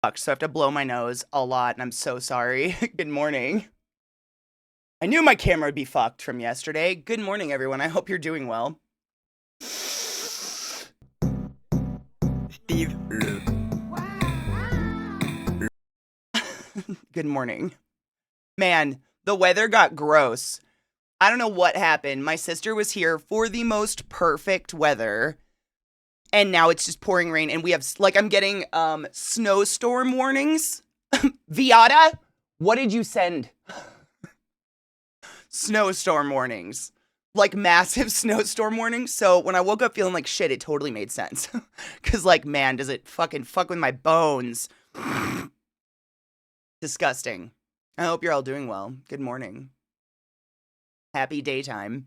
So I have to blow my nose a lot, and I'm so sorry. Good morning. I knew my camera would be fucked from yesterday. Good morning, everyone. I hope you're doing well. Steve. Good morning. Man, the weather got gross. I don't know what happened. My sister was here for the most perfect weather, and now it's just pouring rain, and we have, like, I'm getting snowstorm warnings. Viata, what did you send? Snowstorm warnings. Like massive snowstorm warnings. So when I woke up feeling like shit, it totally made sense. Cause like, man, does it fucking fuck with my bones. Disgusting. I hope you're all doing well. Good morning. Happy daytime.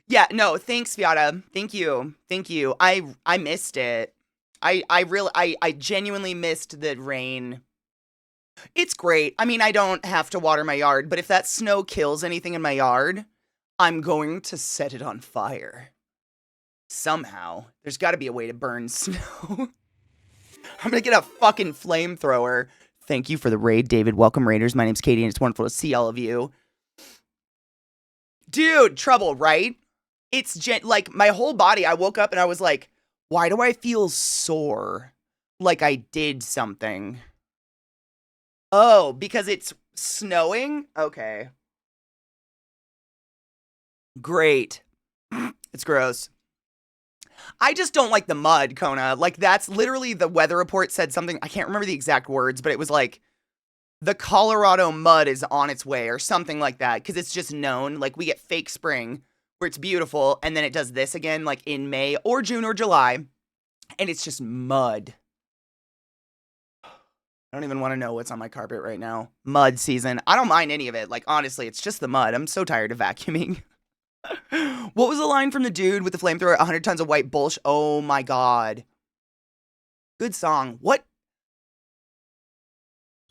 Yeah, no, thanks, Viata. Thank you. Thank you. I missed it. I genuinely missed the rain. It's great. I mean, I don't have to water my yard, but if that snow kills anything in my yard, I'm going to set it on fire. Somehow. There's got to be a way to burn snow. I'm going to get a fucking flamethrower. Thank you for the raid, David. Welcome, Raiders. My name's Katie, and it's wonderful to see all of you. Dude, trouble, right? It's like my whole body. I woke up and I was like, why do I feel sore? Like I did something. Oh, because it's snowing? Okay. Great. It's gross. I just don't like the mud, Kona. Like, that's literally the weather report said something. I can't remember the exact words, but it was like, the Colorado mud is on its way or something like that. Because it's just known. Like, we get fake spring where it's beautiful. And then it does this again, like in May or June or July. And it's just mud. I don't even want to know what's on my carpet right now. Mud season. I don't mind any of it. Like, honestly, it's just the mud. I'm so tired of vacuuming. What was the line from the dude with the flamethrower? 100 tons of white bullshit. Oh my god. Good song. What?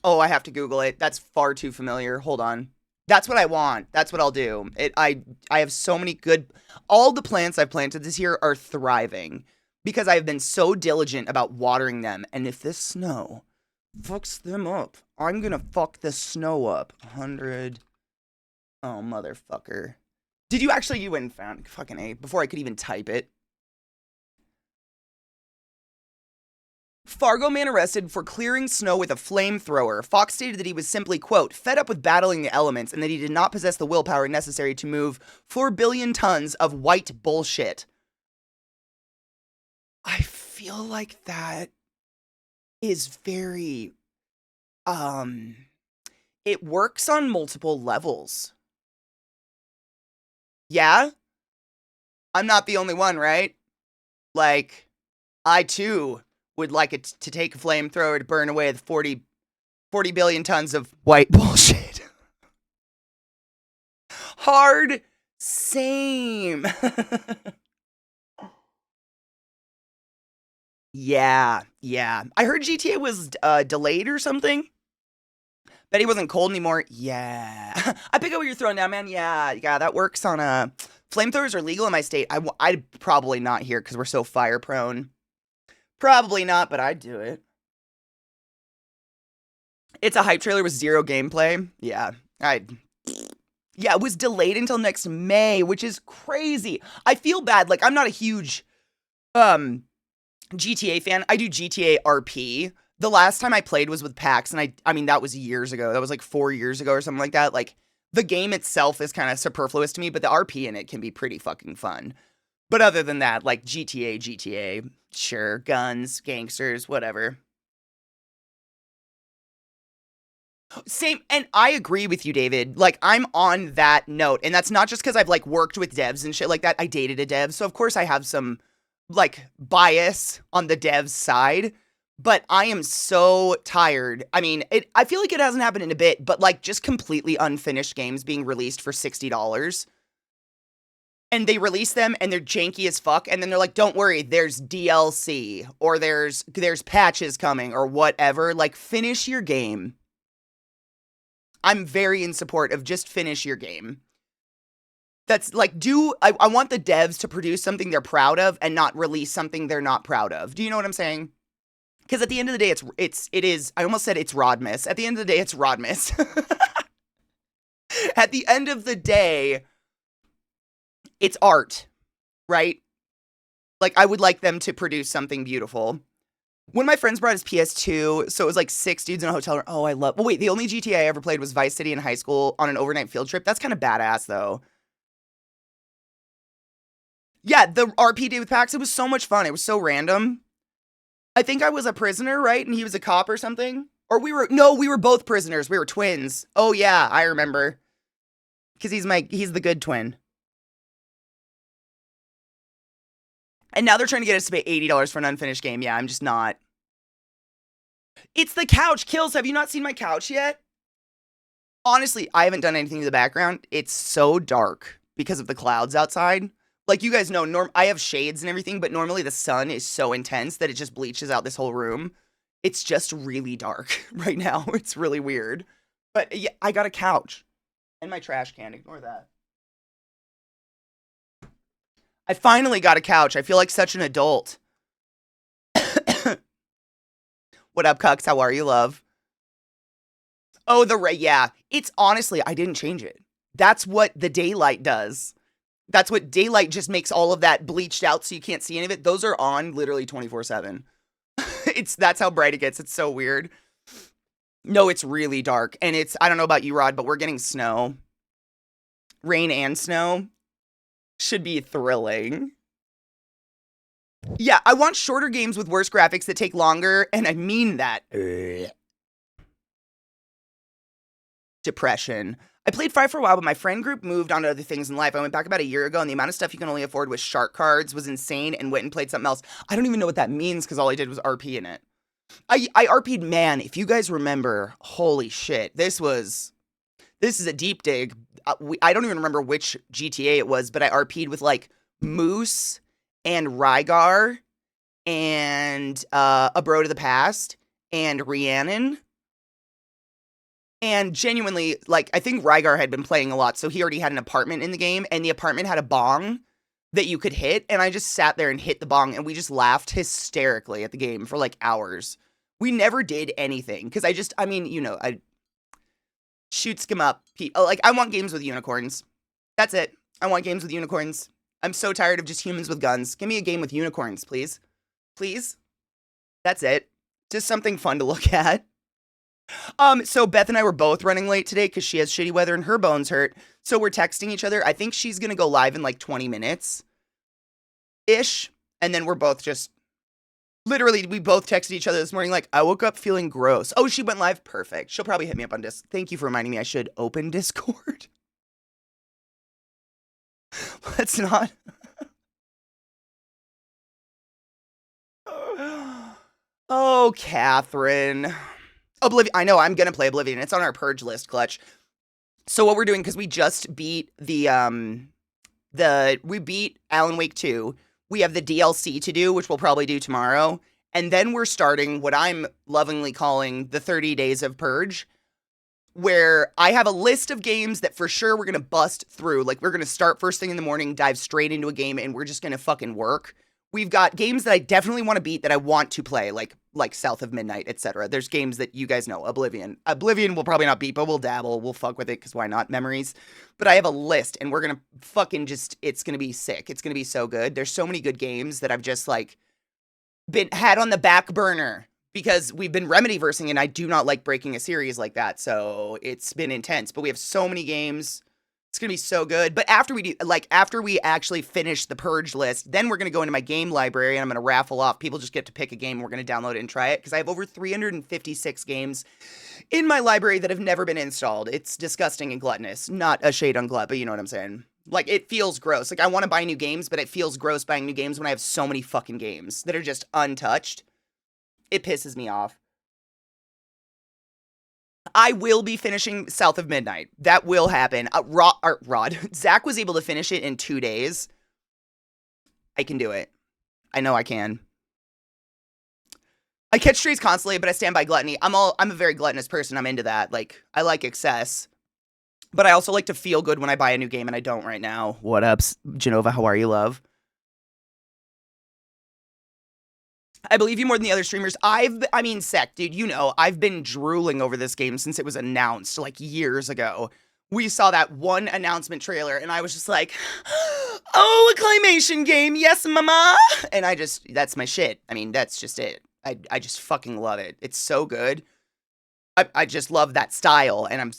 Oh, I have to Google it. That's far too familiar. Hold on. That's what I want. That's what I'll do. I have so many good. All the plants I've planted this year are thriving because I've been so diligent about watering them. And if this snow fucks them up, I'm gonna fuck the snow up. 100. Oh, motherfucker. Did you actually, you went and found fucking A before I could even type it? Fargo man arrested for clearing snow with a flamethrower. Fox stated that he was simply, quote, fed up with battling the elements and that he did not possess the willpower necessary to move 4 billion tons of white bullshit. I feel like that is very, it works on multiple levels. Yeah? I'm not the only one, right? Like, I too would like it to take a flamethrower to burn away the 40 billion tons of white bullshit. Hard. Same. Yeah. I heard GTA was delayed or something. Bet he wasn't cold anymore. Yeah. I pick up what you're throwing down, man. Yeah, that works on flamethrowers are legal in my state. I'd probably not here because we're so fire prone. Probably not, but I'd do it. It's a hype trailer with 0 gameplay. Yeah, it was delayed until next May, which is crazy. I feel bad. Like, I'm not a huge GTA fan. I do GTA RP. The last time I played was with PAX, and I mean, that was years ago. That was like 4 years ago or something like that. Like, the game itself is kind of superfluous to me, but the RP in it can be pretty fucking fun. But other than that, like, GTA, sure, guns, gangsters, whatever. Same, and I agree with you, David. Like, I'm on that note, and that's not just because I've, like, worked with devs and shit like that. I dated a dev, so of course I have some, like, bias on the dev's side. But I am so tired. I mean, I feel like it hasn't happened in a bit, but, like, just completely unfinished games being released for $60. And they release them, and they're janky as fuck, and then they're like, don't worry, there's DLC, or there's patches coming, or whatever. Like, finish your game. I'm very in support of just finish your game. That's like, I want the devs to produce something they're proud of and not release something they're not proud of. Do you know what I'm saying? Because at the end of the day, it is. I almost said it's Rodmas. At the end of the day, it's Rodmas. At the end of the day, it's art, right? Like, I would like them to produce something beautiful. When my friends brought his PS2, so it was like 6 dudes in a hotel room. Oh, I love. Well, wait, the only GTA I ever played was Vice City in high school on an overnight field trip. That's kind of badass, though. Yeah, the RP day with PAX, it was so much fun. It was so random. I think I was a prisoner, right? And he was a cop or something? Or we were both prisoners. We were twins. Oh, yeah, I remember. Because he's the good twin. And now they're trying to get us to pay $80 for an unfinished game. Yeah, I'm just not. It's the couch. Kills, have you not seen my couch yet? Honestly, I haven't done anything to the background. It's so dark because of the clouds outside. Like, you guys know, I have shades and everything, but normally the sun is so intense that it just bleaches out this whole room. It's just really dark right now. It's really weird. But yeah, I got a couch. And my trash can. Ignore that. I finally got a couch. I feel like such an adult. What up, Cucks? How are you, love? Oh, yeah. It's honestly, I didn't change it. That's what the daylight does. That's what daylight just makes all of that bleached out so you can't see any of it. Those are on literally 24/7. That's how bright it gets. It's so weird. No, it's really dark. And I don't know about you, Rod, but we're getting snow. Rain and snow. Should be thrilling. Yeah, I want shorter games with worse graphics that take longer, and I mean that. Depression. I played 5 for a while, but my friend group moved on to other things in life. I went back about a year ago, and the amount of stuff you can only afford with shark cards was insane, and went and played something else. I don't even know what that means, because all I did was RP in it. I RP'd, man, if you guys remember, holy shit, this is a deep dig. I don't even remember which GTA it was, but I RP'd with, like, Moose and Rygar and A Bro to the Past and Rhiannon. And genuinely, like, I think Rygar had been playing a lot, so he already had an apartment in the game, and the apartment had a bong that you could hit, and I just sat there and hit the bong, and we just laughed hysterically at the game for, like, hours. We never did anything, because I shoot skim up. Like, I want games with unicorns. That's it. I want games with unicorns. I'm so tired of just humans with guns. Give me a game with unicorns, please. Please? That's it. Just something fun to look at. So Beth and I were both running late today because she has shitty weather and her bones hurt. So we're texting each other. I think she's gonna go live in like 20 minutes-ish. And then we're both just... Literally, we both texted each other this morning like, I woke up feeling gross. Oh, she went live? Perfect. She'll probably hit me up on Discord. Thank you for reminding me I should open Discord. Let's not... Oh, Catherine... Oblivion. I know, I'm gonna play Oblivion. It's on our purge list, Clutch. So what we're doing, because we just beat we beat Alan Wake 2. We have the DLC to do, which we'll probably do tomorrow. And then we're starting what I'm lovingly calling the 30 Days of Purge, where I have a list of games that for sure we're gonna bust through. Like, we're gonna start first thing in the morning, dive straight into a game, and we're just gonna fucking work. We've got games that I definitely want to beat that I want to play, like South of Midnight, etc. There's games that you guys know, Oblivion. Oblivion we'll probably not beat, but we'll dabble. We'll fuck with it, because why not? Memories. But I have a list, and we're going to fucking it's going to be sick. It's going to be so good. There's so many good games that I've just, like, had on the back burner, because we've been Remedy-versing, and I do not like breaking a series like that, so it's been intense. But we have so many games. It's going to be so good. But after we actually finish the Purge list, then we're going to go into my game library and I'm going to raffle off. People just get to pick a game. We're going to download it and try it, because I have over 356 games in my library that have never been installed. It's disgusting and gluttonous. Not a shade on glut, but you know what I'm saying. Like, it feels gross. Like, I want to buy new games, but it feels gross buying new games when I have so many fucking games that are just untouched. It pisses me off. I will be finishing South of Midnight. That will happen. Rod. Zach was able to finish it in 2 days. I can do it. I know I can. I catch strays constantly, but I stand by gluttony. I'm a very gluttonous person. I'm into that. Like, I like excess. But I also like to feel good when I buy a new game, and I don't right now. What up, Genova? How are you, love? I believe you more than the other streamers. I mean, Sec, dude, you know, I've been drooling over this game since it was announced like years ago. We saw that one announcement trailer and I was just like, oh, a claymation game. Yes, mama. And that's my shit. I mean, that's just it. I just fucking love it. It's so good. I just love that style and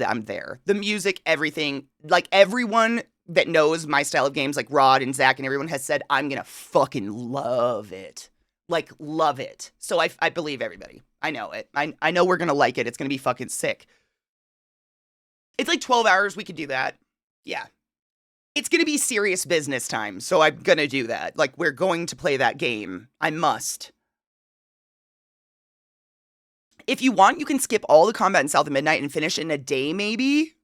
I'm there. The music, everything, like everyone that knows my style of games, like Rod and Zach and everyone has said, I'm gonna fucking love it. Like, love it. So I believe everybody. I know it. I know we're gonna like it. It's gonna be fucking sick. It's like 12 hours. We could do that. Yeah. It's gonna be serious business time. So I'm gonna do that. Like, we're going to play that game. I must. If you want, you can skip all the combat in South of Midnight and finish it in a day, maybe.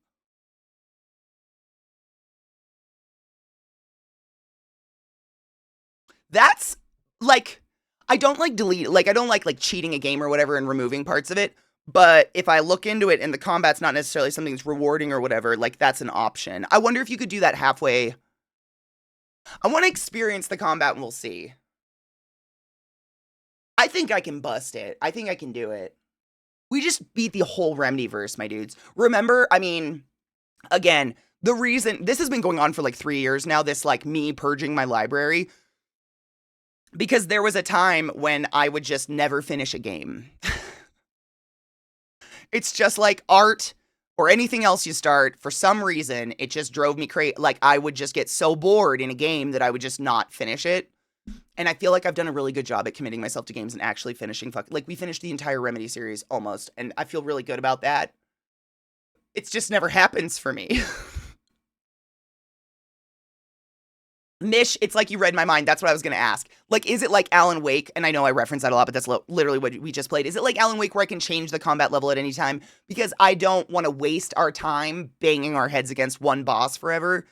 That's like, I don't like I don't like cheating a game or whatever and removing parts of it. But if I look into it and the combat's not necessarily something that's rewarding or whatever, like that's an option. I wonder if you could do that halfway. I want to experience the combat and we'll see. I think I can bust it. I think I can do it. We just beat the whole Remedyverse, my dudes. Remember, I mean, again, the reason this has been going on for like 3 years now, this like me purging my library. Because there was a time when I would just never finish a game. It's just like art or anything else you start. For some reason, it just drove me crazy. Like, I would just get so bored in a game that I would just not finish it. And I feel like I've done a really good job at committing myself to games and actually finishing. Like, we finished the entire Remedy series almost. And I feel really good about that. It just never happens for me. Mish, it's like you read my mind. That's what I was going to ask. Like, is it like Alan Wake? And I know I reference that a lot, but that's literally what we just played. Is it like Alan Wake where I can change the combat level at any time? Because I don't want to waste our time banging our heads against one boss forever.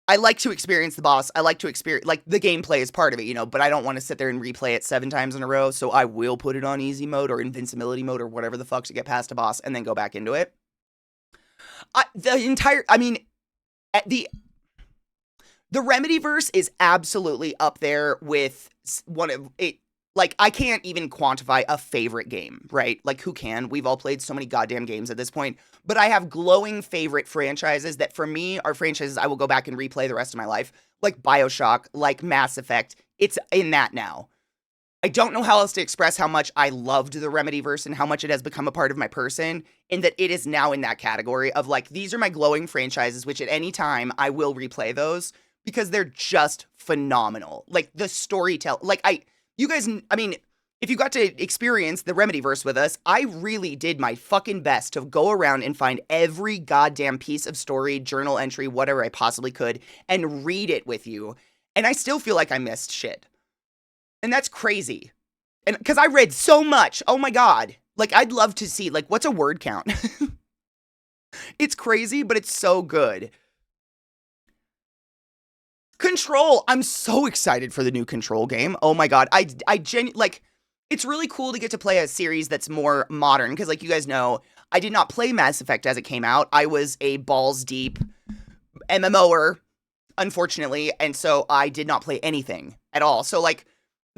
I like to experience the boss. I like to experience, like, the gameplay is part of it, you know, but I don't want to sit there and replay it 7 times in a row. So I will put it on easy mode or invincibility mode or whatever the fuck to get past a boss and then go back into it. The Remedyverse is absolutely up there with one of it. Like, I can't even quantify a favorite game, right? Like, who can? We've all played so many goddamn games at this point. But I have glowing favorite franchises that, for me, are franchises I will go back and replay the rest of my life. Like BioShock, like Mass Effect. It's in that now. I don't know how else to express how much I loved the Remedyverse and how much it has become a part of my person, in that it is now in that category of, like, these are my glowing franchises, which at any time I will replay those. Because they're just phenomenal. Like, the storytelling. Like, you guys, I mean, if you got to experience the Remedyverse with us, I really did my fucking best to go around and find every goddamn piece of story, journal entry, whatever I possibly could, and read it with you. And I still feel like I missed shit. And that's crazy. And because I read so much. Oh my God. Like, I'd love to see, like, what's a word count? It's crazy, but it's so good. Control. I'm so excited for the new Control game. Oh my God. Like, it's really cool to get to play a series that's more modern. Because, like, you guys know, I did not play Mass Effect as it came out. I was a balls deep MMOer, unfortunately. And so I did not play anything at all. So, like,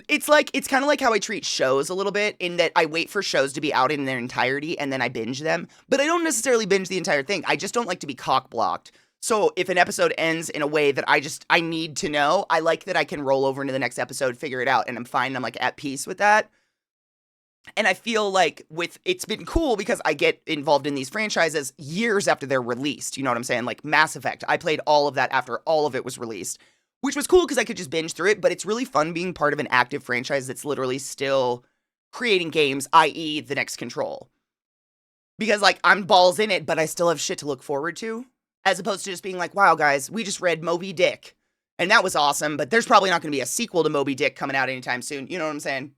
it's kind of like how I treat shows a little bit, in that I wait for shows to be out in their entirety and then I binge them. But I don't necessarily binge the entire thing. I just don't like to be cock blocked. So if an episode ends in a way that I need to know, I like that I can roll over into the next episode, figure it out, and I'm fine. I'm, like, at peace with that. And I feel like it's been cool because I get involved in these franchises years after they're released. You know what I'm saying? Like Mass Effect. I played all of that after all of it was released, which was cool because I could just binge through it. But it's really fun being part of an active franchise that's literally still creating games, i.e. the next Control. Because, like, I'm balls in it, but I still have shit to look forward to. As opposed to just being like, wow, guys, we just read Moby Dick. And that was awesome, but there's probably not going to be a sequel to Moby Dick coming out anytime soon. You know what I'm saying?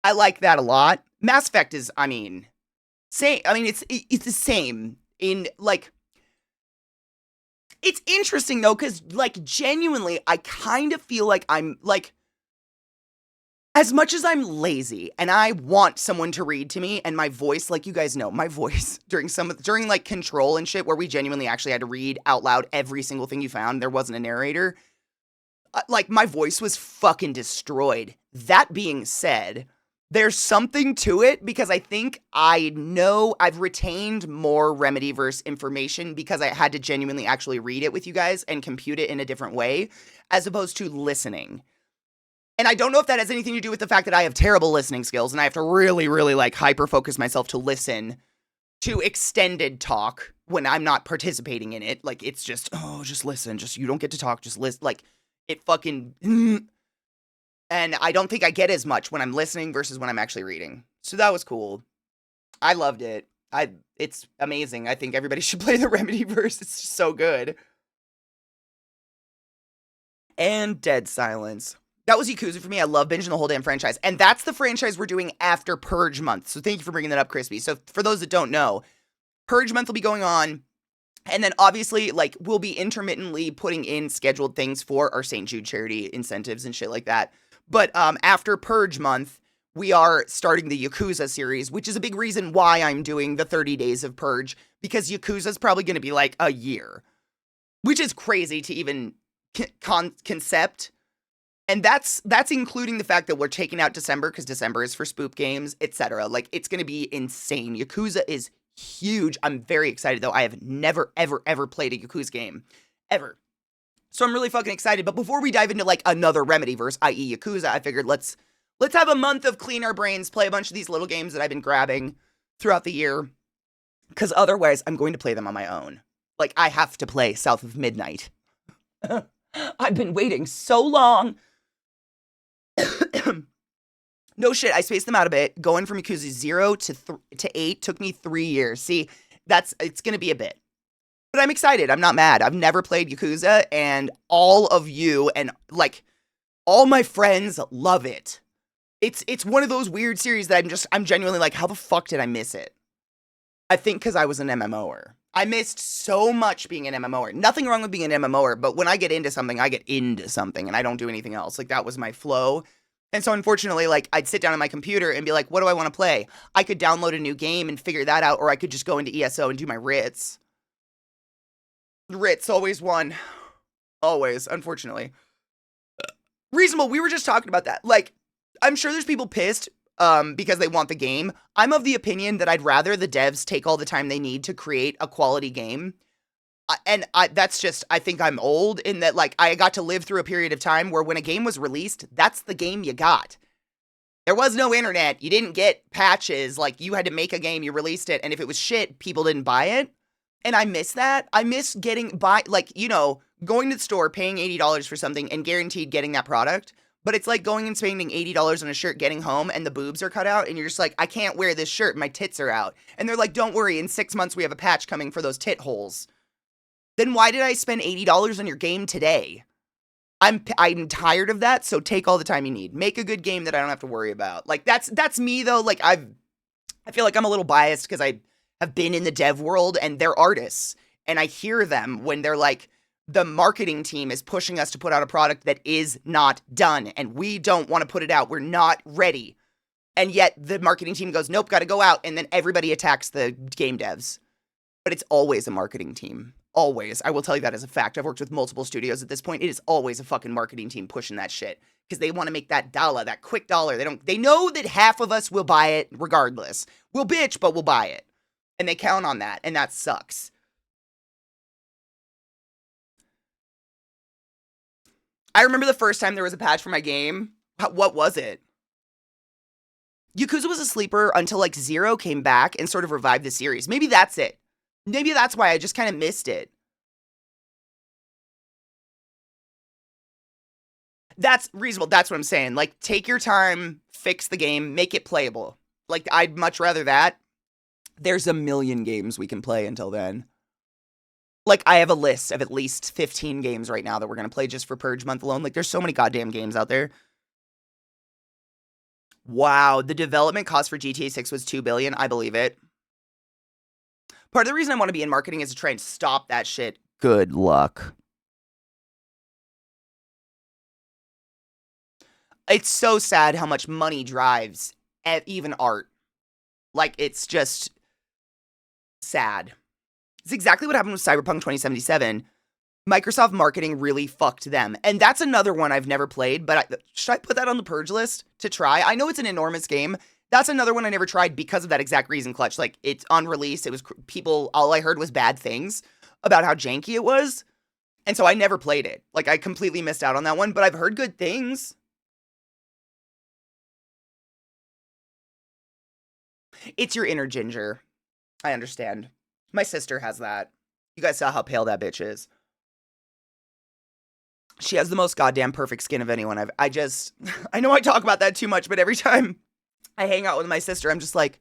I like that a lot. Mass Effect is, it's the same in, like, it's interesting, though, because, like, genuinely, I kind of feel like I'm, like, as much as I'm lazy and I want someone to read to me, and my voice, like, you guys know, my voice during like Control and shit, where we genuinely actually had to read out loud every single thing you found, there wasn't a narrator. like my voice was fucking destroyed. That being said, there's something to it because I think I know I've retained more Remedyverse information because I had to genuinely actually read it with you guys and compute it in a different way as opposed to listening. And I don't know if that has anything to do with the fact that I have terrible listening skills and I have to really, really like hyper focus myself to listen to extended talk when I'm not participating in it. Like it's just, oh, just listen. Just, you don't get to talk. Just listen. Like it fucking, and I don't think I get as much when I'm listening versus when I'm actually reading. So that was cool. I loved it. It's amazing. I think everybody should play the Remedyverse. It's just so good. And Dead Silence. That was Yakuza for me. I love binging the whole damn franchise. And that's the franchise we're doing after Purge Month. So thank you for bringing that up, Crispy. So for those that don't know, Purge Month will be going on. And then obviously, like, we'll be intermittently putting in scheduled things for our St. Jude charity incentives and shit like that. But after Purge Month, we are starting the Yakuza series, which is a big reason why I'm doing the 30 days of Purge, because Yakuza's probably going to be like a year, which is crazy to even concept. And that's including the fact that we're taking out December because December is for spoop games, etc. Like, it's going to be insane. Yakuza is huge. I'm very excited, though. I have never, ever, ever played a Yakuza game. Ever. So I'm really fucking excited. But before we dive into, like, another Remedyverse, i.e. Yakuza, I figured let's have a month of clean our brains, play a bunch of these little games that I've been grabbing throughout the year. Because otherwise, I'm going to play them on my own. Like, I have to play South of Midnight. I've been waiting so long. No shit, I spaced them out a bit. Going from Yakuza 0 to 8 took me 3 years. See, it's going to be a bit. But I'm excited. I'm not mad. I've never played Yakuza, and all of you and, like, all my friends love it. It's one of those weird series that I'm genuinely like, how the fuck did I miss it? I think because I was an MMOer. I missed so much being an MMOer. Nothing wrong with being an MMOer, but when I get into something, I get into something, and I don't do anything else. Like, that was my flow. And so, unfortunately, like, I'd sit down on my computer and be like, what do I want to play? I could download a new game and figure that out, or I could just go into ESO and do my writs. Writs always won. Always, unfortunately. Reasonable, we were just talking about that. Like, I'm sure there's people pissed because they want the game. I'm of the opinion that I'd rather the devs take all the time they need to create a quality game. That's just, I think I'm old in that, like, I got to live through a period of time where when a game was released, that's the game you got. There was no internet. You didn't get patches. Like, you had to make a game, you released it, and if it was shit, people didn't buy it. And I miss that. I miss like, you know, going to the store, paying $80 for something, and guaranteed getting that product. But it's like going and spending $80 on a shirt, getting home, and the boobs are cut out, and you're just like, I can't wear this shirt, my tits are out. And they're like, don't worry, in 6 months we have a patch coming for those tit holes. Then why did I spend $80 on your game today? I'm tired of that, so take all the time you need. Make a good game that I don't have to worry about. Like, that's me, though. Like, I feel like I'm a little biased because I have been in the dev world, and they're artists. And I hear them when they're like, the marketing team is pushing us to put out a product that is not done, and we don't want to put it out. We're not ready. And yet the marketing team goes, nope, got to go out, and then everybody attacks the game devs. But it's always a marketing team. Always. I will tell you that as a fact. I've worked with multiple studios at this point. It is always a fucking marketing team pushing that shit because they want to make that dollar, that quick dollar. They know that half of us will buy it regardless. We'll bitch, but we'll buy it. And they count on that, and that sucks. I remember the first time there was a patch for my game. What was it? Yakuza was a sleeper until, like, 0 came back and sort of revived the series. Maybe that's it. Maybe that's why I just kind of missed it. That's reasonable. That's what I'm saying. Like, take your time, fix the game, make it playable. Like, I'd much rather that. There's a million games we can play until then. Like, I have a list of at least 15 games right now that we're going to play just for Purge Month alone. Like, there's so many goddamn games out there. Wow, the development cost for GTA 6 was $2 billion. I believe it. Part of the reason I want to be in marketing is to try and stop that shit. Good luck. It's so sad how much money drives even art. Like, it's just sad. It's exactly what happened with Cyberpunk 2077. Microsoft marketing really fucked them. And that's another one I've never played, but should I put that on the purge list to try? I know it's an enormous game. That's another one I never tried because of that exact reason, Clutch. Like, it's on release. It was people, all I heard was bad things about how janky it was. And so I never played it. Like, I completely missed out on that one, but I've heard good things. It's your inner ginger. I understand. My sister has that. You guys saw how pale that bitch is. She has the most goddamn perfect skin of anyone I know I talk about that too much, but every time I hang out with my sister, I'm just like,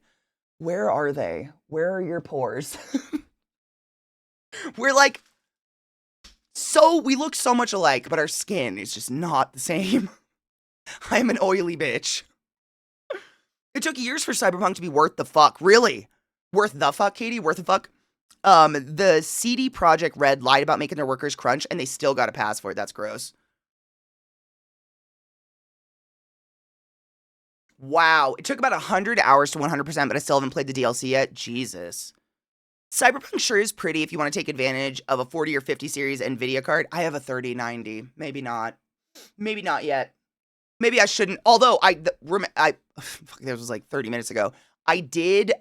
where are they? Where are your pores? We're like, we look so much alike, but our skin is just not the same. I'm an oily bitch. It took years for Cyberpunk to be worth the fuck. Really? Worth the fuck, Katie? Worth the fuck? The CD Projekt Red lied about making their workers crunch, and they still got a pass for it. That's gross. Wow. It took about 100 hours to 100%, but I still haven't played the DLC yet. Jesus. Cyberpunk sure is pretty if you want to take advantage of a 40 or 50 series NVIDIA card. I have a 3090. Maybe not. Maybe not yet. Maybe I shouldn't. Although, that was like 30 minutes ago. I did,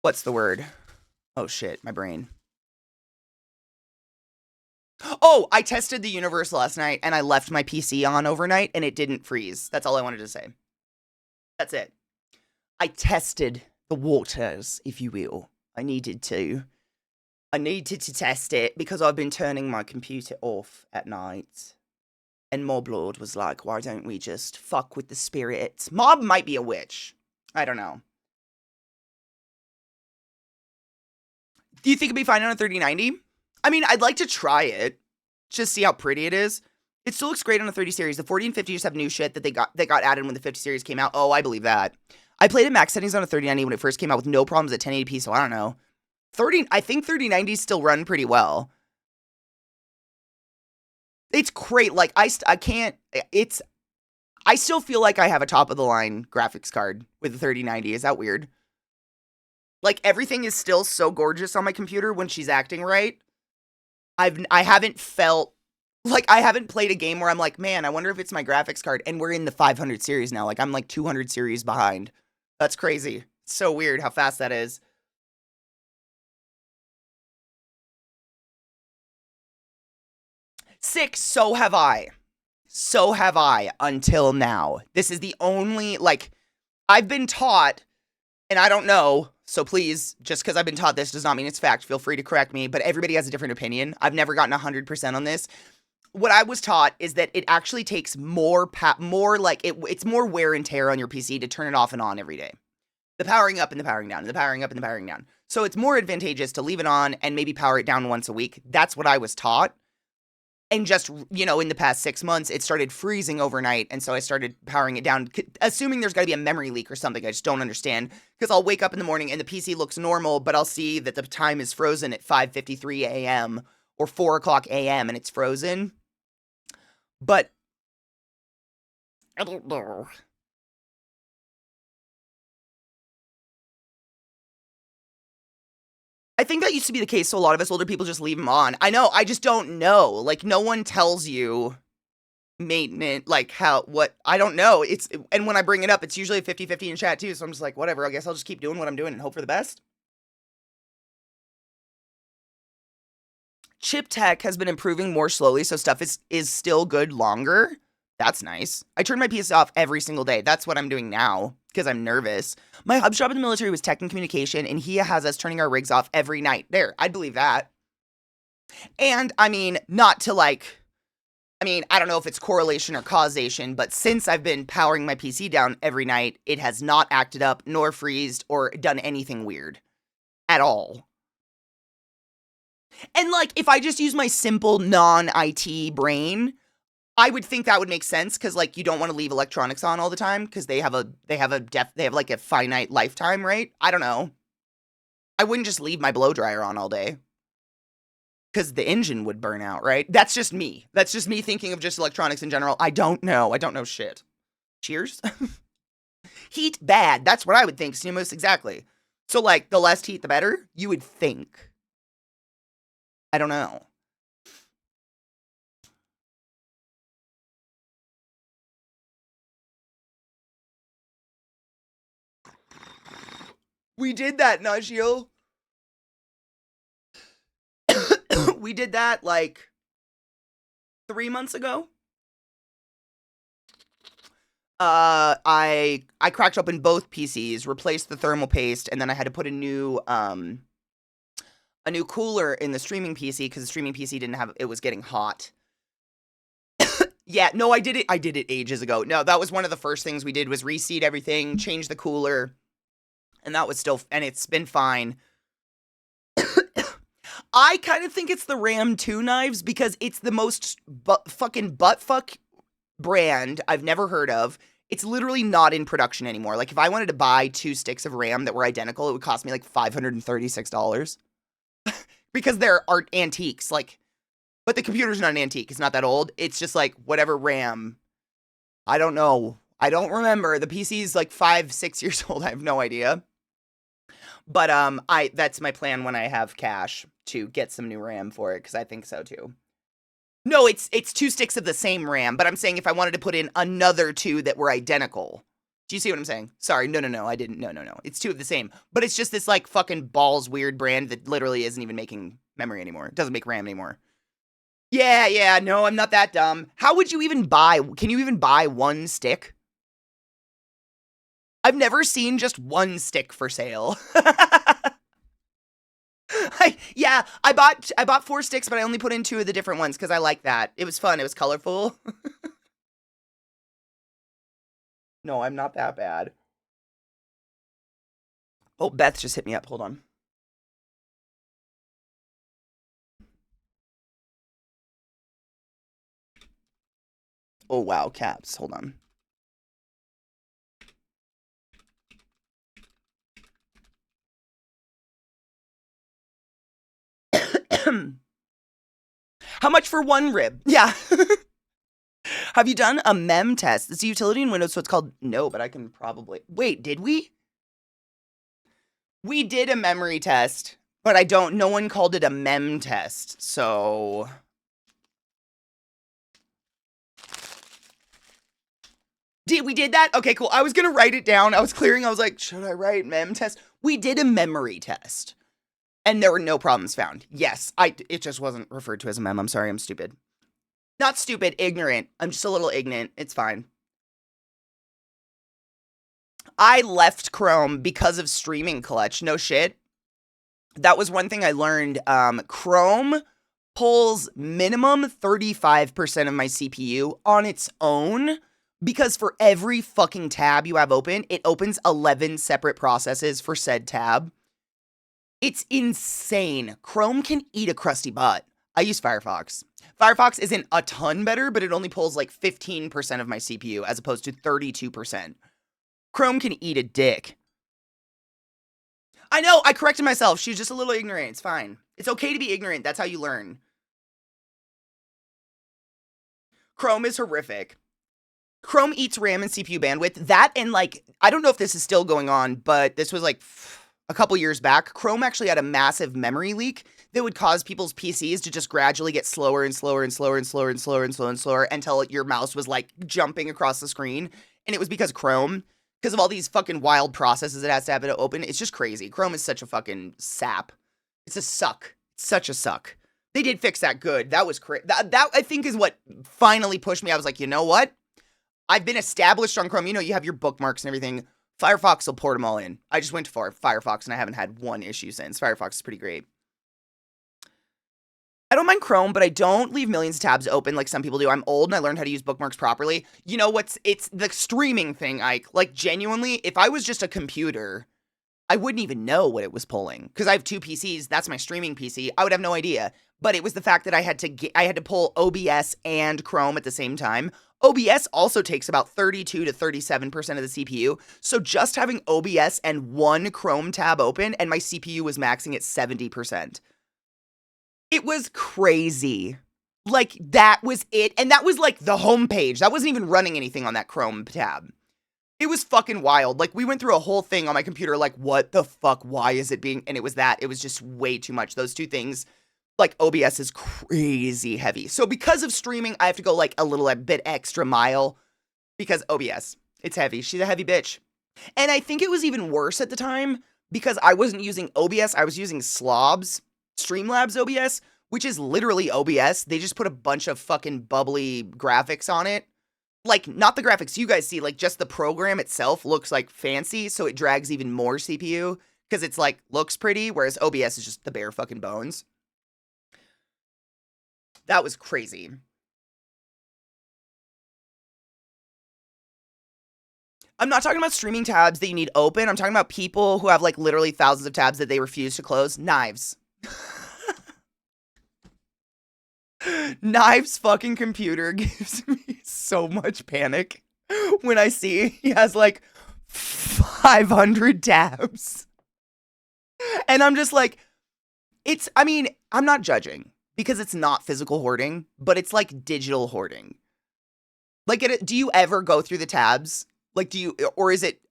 what's the word? Oh shit, my brain. Oh, I tested the universe last night and I left my PC on overnight and it didn't freeze. That's all I wanted to say. That's it. I tested the waters, if you will. I needed to test it because I've been turning my computer off at night. And Moblord was like, why don't we just fuck with the spirits? Mob might be a witch. I don't know. Do you think it'd be fine on a 3090? I mean, I'd like to try it. Just see how pretty it is. It still looks great on a 30 series. The 40 and 50 just have new shit that got added when the 50 series came out. Oh, I believe that. I played in max settings on a 3090 when it first came out with no problems at 1080p, so I don't know. I think 3090s still run pretty well. It's great. Like, I still feel like I have a top-of-the-line graphics card with the 3090. Is that weird? Like, everything is still so gorgeous on my computer when she's acting right. I haven't felt, like, I haven't played a game where I'm like, man, I wonder if it's my graphics card. And we're in the 500 series now. Like, I'm like 200 series behind. That's crazy. It's so weird how fast that is. Six, so have I. So have I until now. This is the only, like, I've been taught, and I don't know, so please, just because I've been taught this does not mean it's fact. Feel free to correct me, but everybody has a different opinion. I've never gotten 100% on this. What I was taught is that it actually takes it's more wear and tear on your PC to turn it off and on every day. The powering up and the powering down, and the powering up and the powering down. So it's more advantageous to leave it on and maybe power it down once a week. That's what I was taught. And just, in the past 6 months, it started freezing overnight. And so I started powering it down, assuming there's got to be a memory leak or something. I just don't understand. Because I'll wake up in the morning and the PC looks normal, but I'll see that the time is frozen at 5:53 a.m. or 4 o'clock a.m. and it's frozen. But I don't know. I think that used to be the case, so a lot of us older people just leave them on. I know, I just don't know. Like, no one tells you maintenance, like, I don't know. And when I bring it up, it's usually a 50-50 in chat, too, so I'm just like, whatever, I guess I'll just keep doing what I'm doing and hope for the best. Chip tech has been improving more slowly, so stuff is still good longer. That's nice. I turn my PC off every single day. That's what I'm doing now, because I'm nervous. My hub job in the military was tech and communication, and he has us turning our rigs off every night. There, I'd believe that. And, I mean, I don't know if it's correlation or causation, but since I've been powering my PC down every night, it has not acted up, nor freezed, or done anything weird. At all. And, like, if I just use my simple non-IT brain, I would think that would make sense, because, like, you don't want to leave electronics on all the time, because they have like a finite lifetime, right? I don't know. I wouldn't just leave my blow dryer on all day, because the engine would burn out, right? That's just me. That's just me thinking of just electronics in general. I don't know. I don't know shit. Cheers. Heat bad. That's what I would think, Stimulus, exactly. So, like, the less heat, the better, you would think. I don't know. We did that, Najil. We did that like 3 months ago. I cracked open both PCs, replaced the thermal paste, and then I had to put a new cooler in the streaming PC because the streaming PC didn't have it was getting hot. Yeah, no, I did it ages ago. No, that was one of the first things we did was reseat everything, change the cooler, and that was still and it's been fine. I kind of think it's the Ram 2 knives because it's the most fucking buttfuck brand I've never heard of. It's literally not in production anymore. Like, if I wanted to buy 2 sticks of RAM that were identical, it would cost me like $536 because they're art antiques. Like, but the computer's not an antique. It's not that old. It's just like whatever RAM. I don't know. I don't remember. The PC's like 5-6 years old. I have no idea. But that's my plan when I have cash to get some new RAM for it because I think so too. No, it's 2 sticks of the same RAM, but I'm saying if I wanted to put in another 2 that were identical. Do you see what I'm saying? Sorry, no, I didn't. No. It's 2 of the same. But it's just this like fucking balls weird brand that literally isn't even making memory anymore. It doesn't make RAM anymore. Yeah, no, I'm not that dumb. How would you even can you even buy 1 stick? I've never seen just 1 stick for sale. I bought 4 sticks, but I only put in 2 of the different ones because I like that. It was fun. It was colorful. No, I'm not that bad. Oh, Beth just hit me up. Hold on. Oh, wow. Caps. Hold on. How much for 1 rib? Yeah. Have you done a mem test? It's a utility in Windows, so it's called... No, but I can probably... Wait, did we? We did a memory test, but no one called it a mem test, so... We did that? Okay, cool. I was gonna write it down. I was clearing. I was like, should I write mem test? We did a memory test, and there were no problems found. Yes, it just wasn't referred to as a mem. I'm sorry, I'm stupid. Not stupid, ignorant. I'm just a little ignorant. It's fine. I left Chrome because of streaming clutch. No shit. That was one thing I learned. Chrome pulls minimum 35% of my CPU on its own because for every fucking tab you have open, it opens 11 separate processes for said tab. It's insane. Chrome can eat a crusty butt. I use Firefox. Firefox isn't a ton better, but it only pulls like 15% of my CPU as opposed to 32%. Chrome can eat a dick. I know, I corrected myself. She's just a little ignorant. It's fine. It's okay to be ignorant. That's how you learn. Chrome is horrific. Chrome eats RAM and CPU bandwidth. That and like, I don't know if this is still going on, but this was like a couple years back. Chrome actually had a massive memory leak that would cause people's PCs to just gradually get slower and slower and slower and slower and slower and slower and slower until your mouse was like jumping across the screen. And it was because Chrome, because of all these fucking wild processes it has to have it open. It's just crazy. Chrome is such a fucking sap. It's a suck. It's such a suck. They did fix that good. That was crazy. That I think is what finally pushed me. I was like, you know what? I've been established on Chrome. You know, you have your bookmarks and everything. Firefox will port them all in. I just went to Firefox and I haven't had one issue since. Firefox is pretty great. I don't mind Chrome, but I don't leave millions of tabs open like some people do. I'm old and I learned how to use bookmarks properly. You know it's the streaming thing, Ike. Like, genuinely, if I was just a computer, I wouldn't even know what it was pulling. Because I have 2 PCs, that's my streaming PC. I would have no idea. But it was the fact that I had to pull OBS and Chrome at the same time. OBS also takes about 32 to 37% of the CPU. So just having OBS and 1 Chrome tab open and my CPU was maxing at 70%. It was crazy. Like, that was it. And that was like the homepage. That wasn't even running anything on that Chrome tab. It was fucking wild. Like, we went through a whole thing on my computer, like, what the fuck? Why is it being... And it was that. It was just way too much. Those 2 things like OBS is crazy heavy. So because of streaming, I have to go like a bit extra mile because OBS, it's heavy. She's a heavy bitch. And I think it was even worse at the time because I wasn't using OBS. I was using Slobs, Streamlabs OBS, which is literally OBS. They just put a bunch of fucking bubbly graphics on it. Like, not the graphics you guys see, like just the program itself looks like fancy, so it drags even more CPU because it's like looks pretty, whereas OBS is just the bare fucking bones. That was crazy. I'm not talking about streaming tabs that you need open. I'm talking about people who have like literally thousands of tabs that they refuse to close. Knives. Knives fucking computer gives me so much panic when I see he has like 500 tabs. And I'm just like, I mean, I'm not judging because it's not physical hoarding, but it's like digital hoarding. Like, do you ever go through the tabs? Like,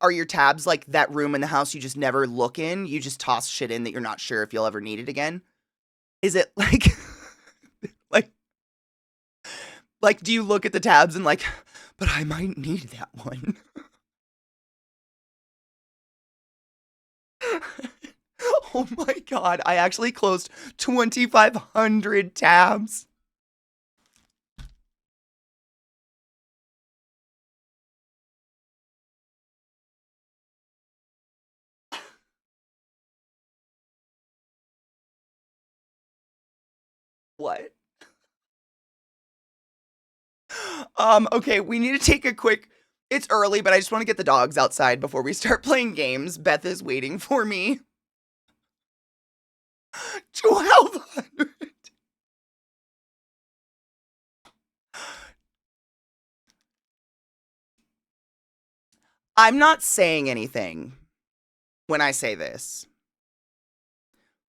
are your tabs like that room in the house you just never look in? You just toss shit in that you're not sure if you'll ever need it again? Is it like, like, do you look at the tabs and like, but I might need that one? Oh my God, I actually closed 2,500 tabs. What? Okay, we need to take a quick, it's early, but I just want to get the dogs outside before we start playing games. Beth is waiting for me. 1,200. I'm not saying anything when I say this,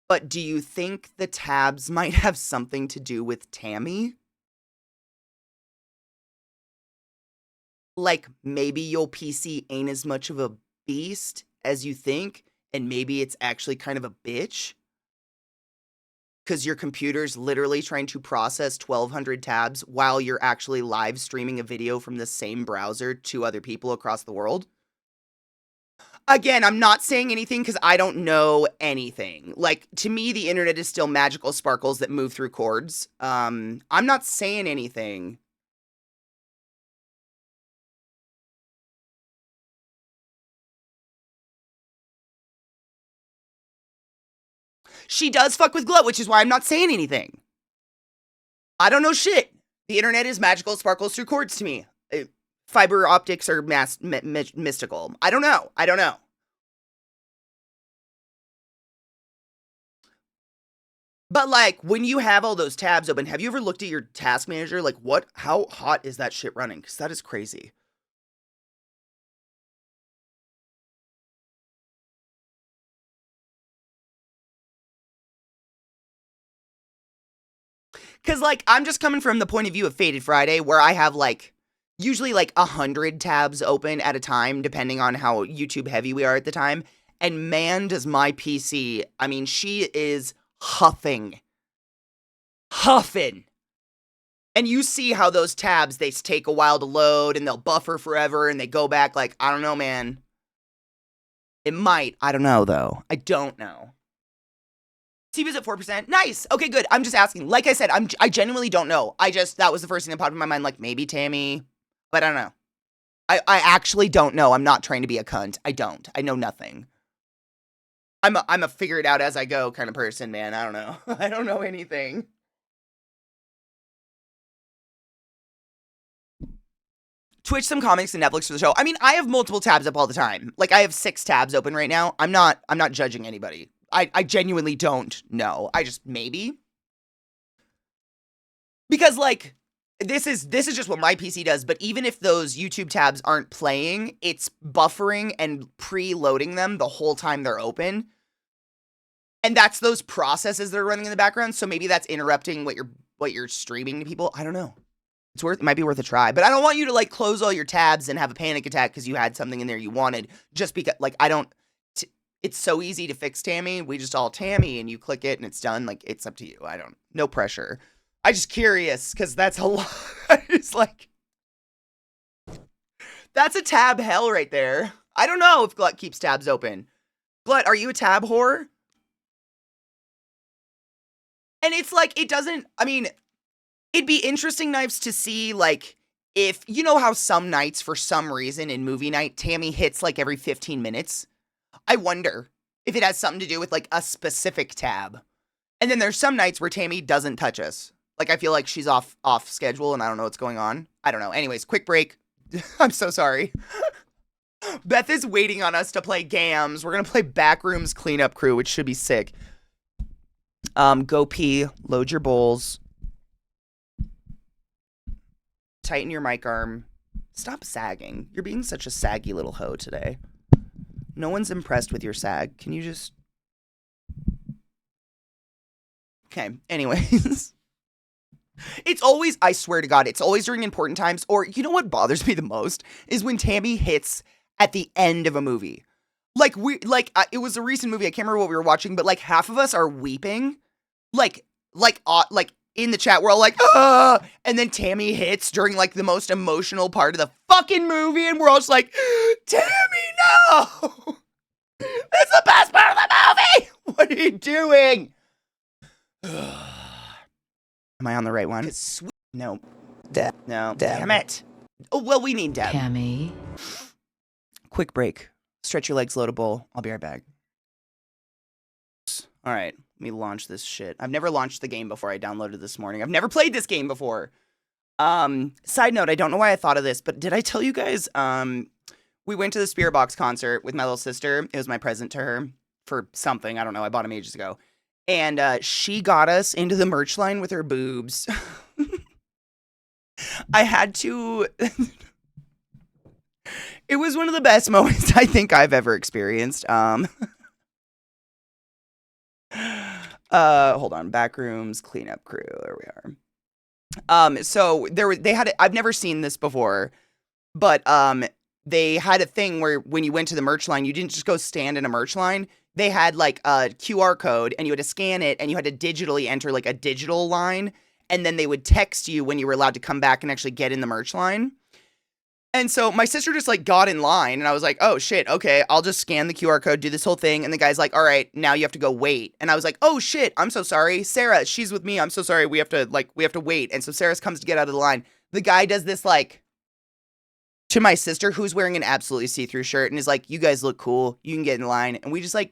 but do you think the tabs might have something to do with Tammy? Like, maybe your PC ain't as much of a beast as you think, and maybe it's actually kind of a bitch? Because your computer's literally trying to process 1,200 tabs while you're actually live streaming a video from the same browser to other people across the world? Again, I'm not saying anything because I don't know anything. Like, to me, the internet is still magical sparkles that move through cords. I'm not saying anything. She does fuck with glow, which is why I'm not saying anything. I don't know shit. The internet is magical sparkles through cords to me. Fiber optics are mystical. I don't know. But like, when you have all those tabs open, have you ever looked at your task manager? Like, how hot is that shit running? Because that is crazy. Because like, I'm just coming from the point of view of Faded Friday, where I have like, usually like 100 tabs open at a time, depending on how YouTube heavy we are at the time. And man, does my PC, I mean, she is huffing. And you see how those tabs, they take a while to load and they'll buffer forever and they go back like, I don't know, man. It might. I don't know, though. I don't know. TV's at 4%. Nice. Okay, good. I'm just asking. Like I said, I genuinely don't know. That was the first thing that popped in my mind, like maybe Tammy, but I don't know. I actually don't know. I'm not trying to be a cunt. I don't. I know nothing. I'm a figure it out as I go kind of person, man. I don't know. I don't know anything. Twitch some comics and Netflix for the show. I mean, I have multiple tabs up all the time. Like I have 6 tabs open right now. I'm not judging anybody. I genuinely don't know. I just maybe. Because like this is just what my PC does, but even if those YouTube tabs aren't playing, it's buffering and preloading them the whole time they're open. And that's those processes that are running in the background, so maybe that's interrupting what you're streaming to people. I don't know. It might be worth a try, but I don't want you to like close all your tabs and have a panic attack because you had something in there you wanted just because like It's so easy to fix Tammy. We just all Tammy and you click it and it's done. Like, it's up to you. No pressure. I just curious because that's a lot. It's like, that's a tab hell right there. I don't know if Glut keeps tabs open. Glut, are you a tab whore? And it's like, it doesn't, I mean, it'd be interesting, Knives, to see, like, if, you know how some nights, for some reason, in movie night, Tammy hits, like, every 15 minutes? I wonder if it has something to do with, like, a specific tab. And then there's some nights where Tammy doesn't touch us. Like, I feel like she's off schedule and I don't know what's going on. I don't know. Anyways, quick break. I'm so sorry. Beth is waiting on us to play games. We're going to play Backrooms Cleanup Crew, which should be sick. Go pee, load your bowls, tighten your mic arm, stop sagging. You're being such a saggy little hoe today. No one's impressed with your sag. Can you just... Okay, anyways. It's always, I swear to God, it's always during important times, or you know what bothers me the most? Is when Tammy hits at the end of a movie. Like, it was a recent movie, I can't remember what we were watching, but like half of us are weeping. Like in the chat, we're all like, ah! And then Tammy hits during like the most emotional part of the fucking movie, and we're all just like, Tammy, no! That's the best part of the movie! What are you doing? Am I on the right one? No. No. Damn it. Oh, well, we need Deb. Tammy. Quick break. Stretch your legs, load a bowl. I'll be right back. All right. Let me launch this shit. I've never launched the game before. I downloaded this morning. I've never played this game before. Side note, I don't know why I thought of this, but did I tell you guys, we went to the Spirit Box concert with my little sister. It was my present to her for something. I don't know. I bought them ages ago. And she got us into the merch line with her boobs. I had to... It was one of the best moments I think I've ever experienced. Hold on. Backrooms Cleanup Crew. There we are. So they had, I've never seen this before, but they had a thing where when you went to the merch line, you didn't just go stand in a merch line. They had like a QR code and you had to scan it and you had to digitally enter like a digital line. And then they would text you when you were allowed to come back and actually get in the merch line. And so my sister just like got in line and I was like, oh shit, okay, I'll just scan the QR code, do this whole thing. And the guy's like, all right, now you have to go wait. And I was like, oh shit, I'm so sorry. Sarah, she's with me. I'm so sorry. We have to wait. And so Sarah comes to get out of the line. The guy does this like to my sister who's wearing an absolutely see-through shirt and is like, you guys look cool. You can get in line. And we just like,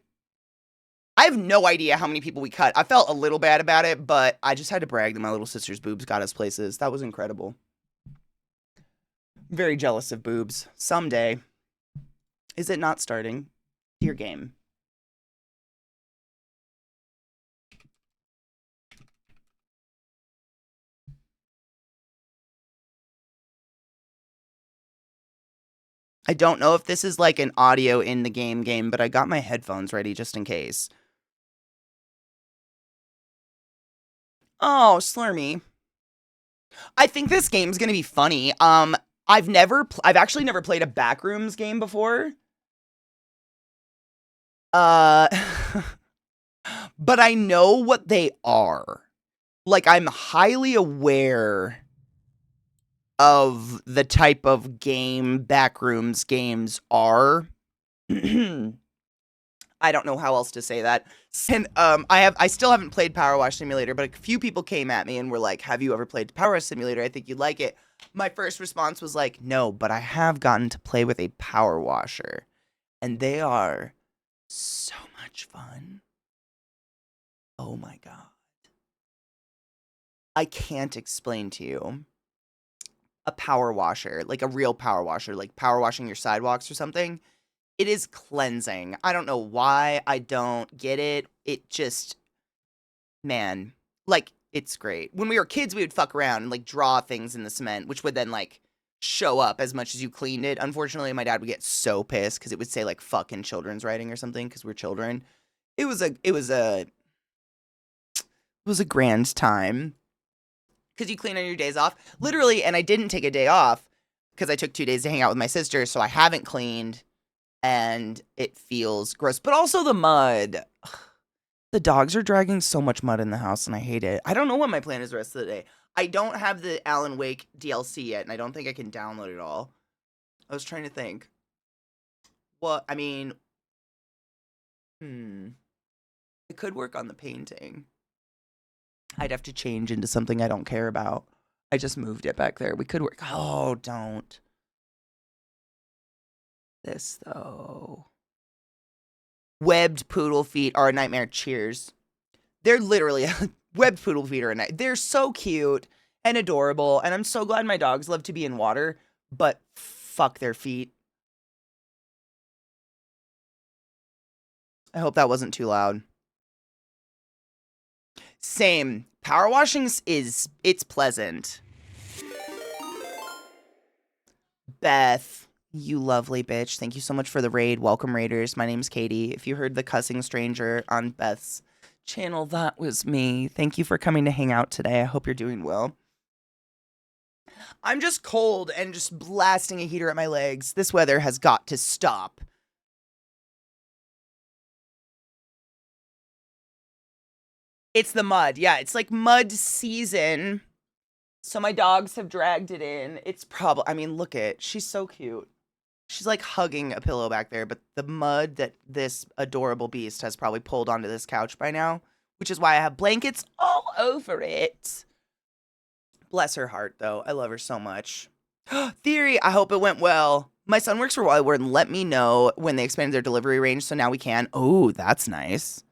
I have no idea how many people we cut. I felt a little bad about it, but I just had to brag that my little sister's boobs got us places. That was incredible. Very jealous of boobs. Someday. Is it not starting? Dear game. I don't know if this is like an audio in the game, but I got my headphones ready just in case. Oh, Slurmy. I think this game's gonna be funny. I've actually never played a Backrooms game before. But I know what they are. Like, I'm highly aware of the type of game Backrooms games are. I don't know how else to say that. And I still haven't played Power Wash Simulator, but a few people came at me and were like, have you ever played Power Wash Simulator? I think you'd like it. My first response was like, no, but I have gotten to play with a power washer. And they are so much fun. Oh my God. I can't explain to you. A power washer, like a real power washer, like power washing your sidewalks or something. It is cleansing. I don't know why I don't get it. It just, man, like, it's great. When we were kids, we would fuck around and, like, draw things in the cement, which would then, like, show up as much as you cleaned it. Unfortunately, my dad would get so pissed because it would say, like, fuck in children's writing or something because we're children. It was a grand time because you clean on your days off. Literally, and I didn't take a day off because I took 2 days to hang out with my sister, so I haven't cleaned and it feels gross. But also the mud. The dogs are dragging so much mud in the house, and I hate it. I don't know what my plan is the rest of the day. I don't have the Alan Wake DLC yet, and I don't think I can download it all. I was trying to think. Well, I mean, I could work on the painting. I'd have to change into something I don't care about. I just moved it back there. We could work. Oh, don't. This, though. Webbed poodle feet are a nightmare. Cheers. They're literally webbed poodle feet are a nightmare. They're so cute and adorable, and I'm so glad my dogs love to be in water, but fuck their feet. I hope that wasn't too loud. Same. Power washings it's pleasant. Beth, you lovely bitch. Thank you so much for the raid. Welcome, raiders. My name's Katie. If you heard the cussing stranger on Beth's channel, that was me. Thank you for coming to hang out today. I hope you're doing well. I'm just cold and just blasting a heater at my legs. This weather has got to stop. It's the mud. Yeah, it's like mud season. So my dogs have dragged it in. It's probably, I mean, look at, she's so cute. She's like hugging a pillow back there, but the mud that this adorable beast has probably pulled onto this couch by now, which is why I have blankets all over it. Bless her heart, though. I love her so much. Theory, I hope it went well. My son works for Wildwood and let me know when they expanded their delivery range, so now we can. Oh, that's nice.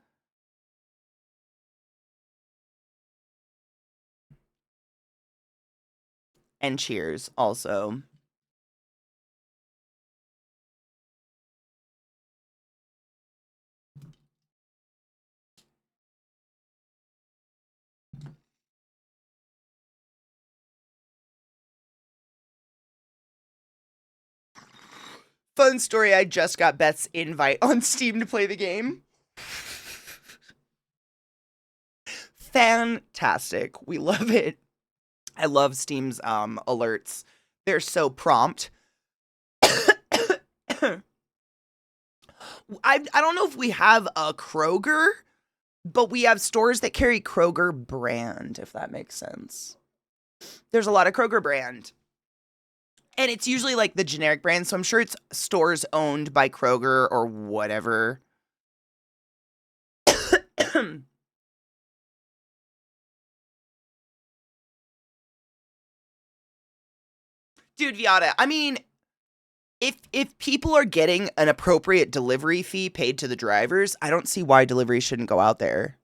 And cheers, also. Fun story, I just got Beth's invite on Steam to play the game. Fantastic. We love it. I love Steam's alerts. They're so prompt. I don't know if we have a Kroger, but we have stores that carry Kroger brand, if that makes sense. There's a lot of Kroger brand. And it's usually like the generic brand, so I'm sure it's stores owned by Kroger or whatever. Dude, Viata, I mean, if people are getting an appropriate delivery fee paid to the drivers, I don't see why delivery shouldn't go out there.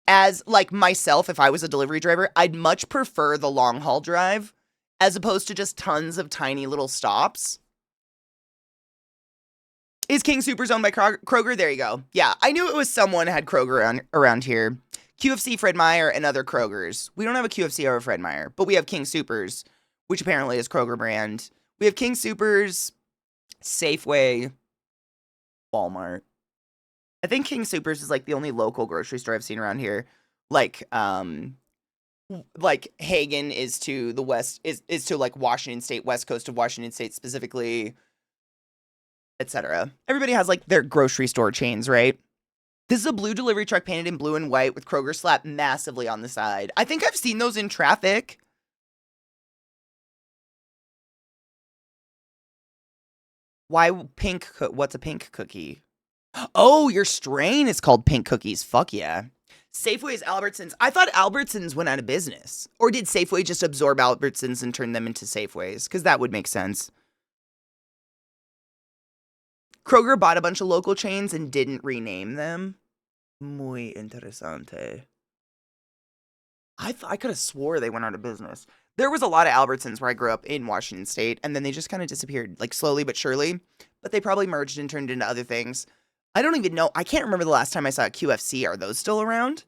As, like, myself, if I was a delivery driver, I'd much prefer the long haul drive as opposed to just tons of tiny little stops. Is King Soopers owned by Kroger? There you go. Yeah, I knew it was someone had Kroger around here. QFC, Fred Meyer, and other Krogers. We don't have a QFC or a Fred Meyer, but we have King Soopers, which apparently is Kroger brand. We have King Soopers, Safeway, Walmart. I think King Soopers is like the only local grocery store I've seen around here. Like Hagen is to the west, is to like Washington State, west coast of Washington State specifically, etc. Everybody has like their grocery store chains, right? This is a blue delivery truck painted in blue and white with Kroger slapped massively on the side. I think I've seen those in traffic. Why pink? What's a pink cookie? Oh, your strain is called Pink Cookies. Fuck yeah. Safeway's Albertsons. I thought Albertsons went out of business. Or did Safeway just absorb Albertsons and turn them into Safeways? Because that would make sense. Kroger bought a bunch of local chains and didn't rename them. Muy interesante. I could have swore they went out of business. There was a lot of Albertsons where I grew up in Washington State, and then they just kind of disappeared, like slowly but surely. But they probably merged and turned into other things. I don't even know. I can't remember the last time I saw a QFC. Are those still around?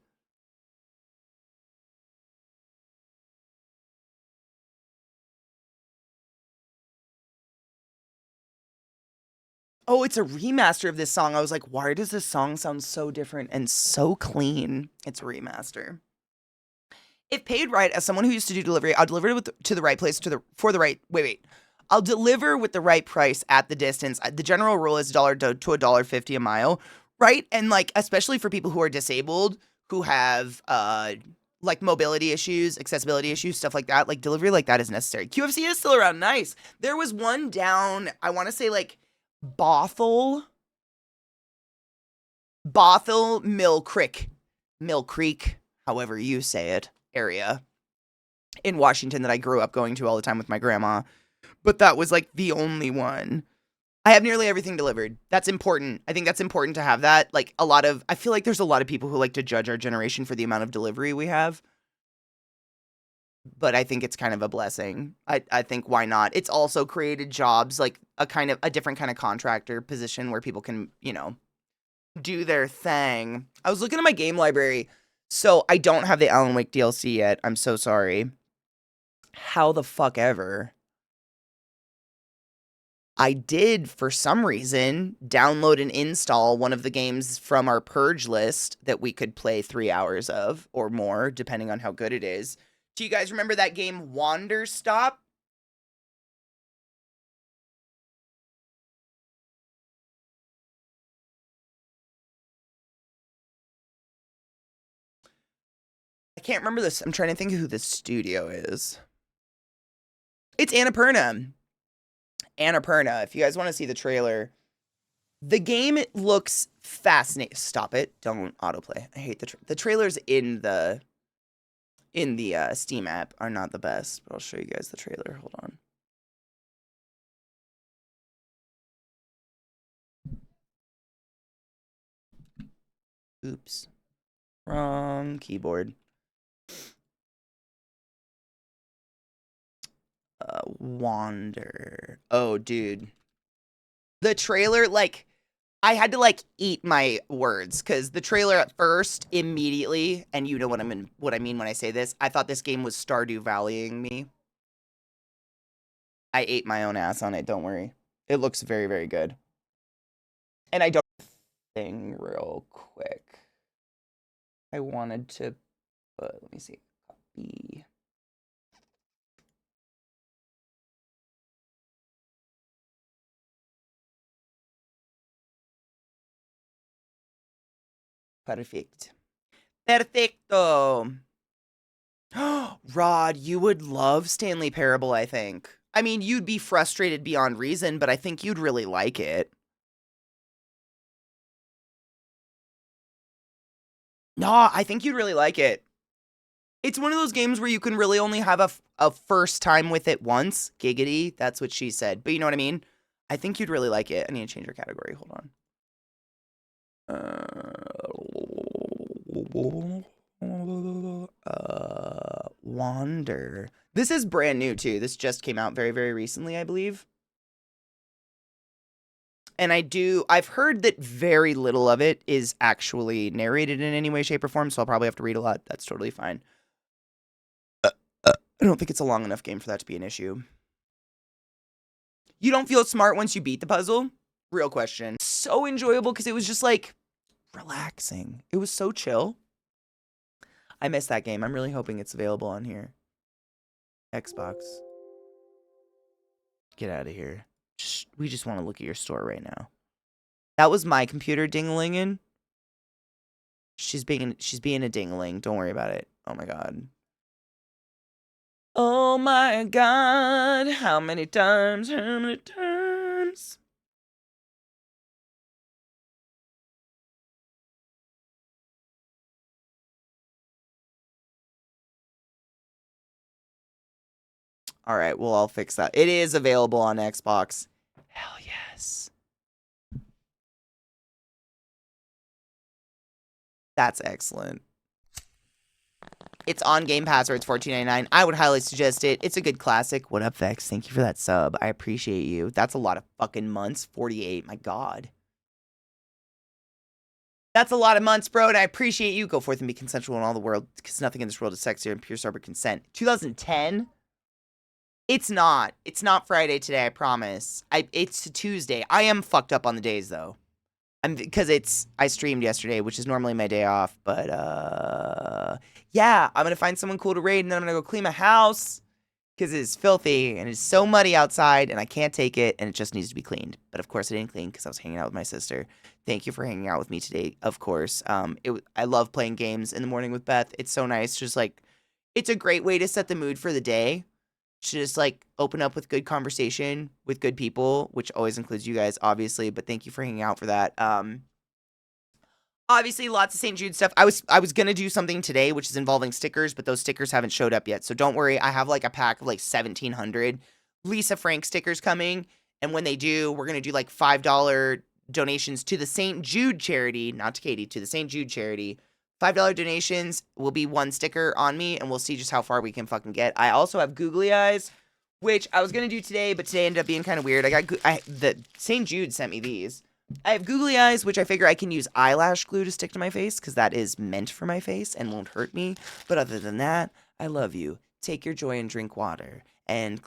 Oh, it's a remaster of this song. I was like, why does this song sound so different and so clean? It's a remaster. If paid right, as someone who used to do delivery, I'll deliver it to the right place for the right. Wait. I'll deliver with the right price at the distance. The general rule is $1 to $1.50 a mile, right? And like, especially for people who are disabled, who have like mobility issues, accessibility issues, stuff like that. Like delivery like that is necessary. QFC is still around. Nice. There was one down, I want to say like Bothell, Mill Creek, however you say it, area in Washington that I grew up going to all the time with my grandma. But that was like the only one. I have nearly everything delivered. That's important. I think that's important to have that. Like I feel like there's a lot of people who like to judge our generation for the amount of delivery we have. But I think it's kind of a blessing. I think why not? It's also created jobs, like a different kind of contractor position where people can, do their thing. I was looking at my game library. So I don't have the Alan Wake DLC yet. I'm so sorry. How the fuck ever. I did, for some reason, download and install one of the games from our purge list that we could play 3 hours of or more, depending on how good it is. Do you guys remember that game Wander Stop? I can't remember this. I'm trying to think of who this studio is. It's Annapurna. Annapurna. If you guys want to see the trailer, the game looks fascinating. Stop it. Don't autoplay. I hate the trailers in the Steam app are not the best, but I'll show you guys the trailer. Hold on. Oops. Wrong keyboard. Wander. Oh, dude. The trailer, like, I had to, like, eat my words, because the trailer at first, immediately, and you know what I mean when I say this, I thought this game was Stardew Valleying me. I ate my own ass on it, don't worry. It looks very, very good. And I don't thing real quick. I wanted to, let me see. Copy. Perfecto. Rod, you would love Stanley Parable, I think. I mean, you'd be frustrated beyond reason, but I think you'd really like it. No, I think you'd really like it. It's one of those games where you can really only have a first time with it once. Giggity, that's what she said. But you know what I mean? I think you'd really like it. I need to change your category. Hold on. Wander. This is brand new too. This just came out very, very recently, I believe. And I've heard that very little of it is actually narrated in any way, shape, or form, so I'll probably have to read a lot. That's totally fine. I don't think it's a long enough game for that to be an issue. You don't feel smart once you beat the puzzle? Real question. So enjoyable because it was just like relaxing. It was so chill. I missed that game. I'm really hoping it's available on here. Xbox. Get out of here. We just want to look at your store right now. That was my computer ding-a-linging. She's being a ding-a-ling. Don't worry about it. Oh my god. Oh my god. How many times? How many times? All right, well, I'll fix that. It is available on Xbox. Hell yes. That's excellent. It's on Game Pass or it's $14.99. I would highly suggest it. It's a good classic. What up, Vex? Thank you for that sub. I appreciate you. That's a lot of fucking months. 48. My god. That's a lot of months, bro, and I appreciate you. Go forth and be consensual in all the world, because nothing in this world is sexier than pure sober consent. 2010? It's not. It's not Friday today, I promise. It's Tuesday. I am fucked up on the days, though. Because I streamed yesterday, which is normally my day off, but, yeah, I'm gonna find someone cool to raid, and then I'm gonna go clean my house, because it is filthy and it's so muddy outside and I can't take it and it just needs to be cleaned. But of course I didn't clean because I was hanging out with my sister. Thank you for hanging out with me today. Of course, I love playing games in the morning with Beth. It's so nice. Just like it's a great way to set the mood for the day. To just like open up with good conversation with good people, which always includes you guys, obviously. But thank you for hanging out for that. Obviously, lots of St. Jude stuff. I was gonna do something today, which is involving stickers, but those stickers haven't showed up yet. So don't worry. I have like a pack of like 1,700 Lisa Frank stickers coming, and when they do, we're gonna do like $5 donations to the St. Jude charity, not to Katie, to the St. Jude charity. $5 donations will be one sticker on me, and we'll see just how far we can fucking get. I also have googly eyes, which I was gonna do today, but today ended up being kind of weird. The St. Jude sent me these. I have googly eyes, which I figure I can use eyelash glue to stick to my face because that is meant for my face and won't hurt me. But other than that, I love you. Take your joy and drink water. And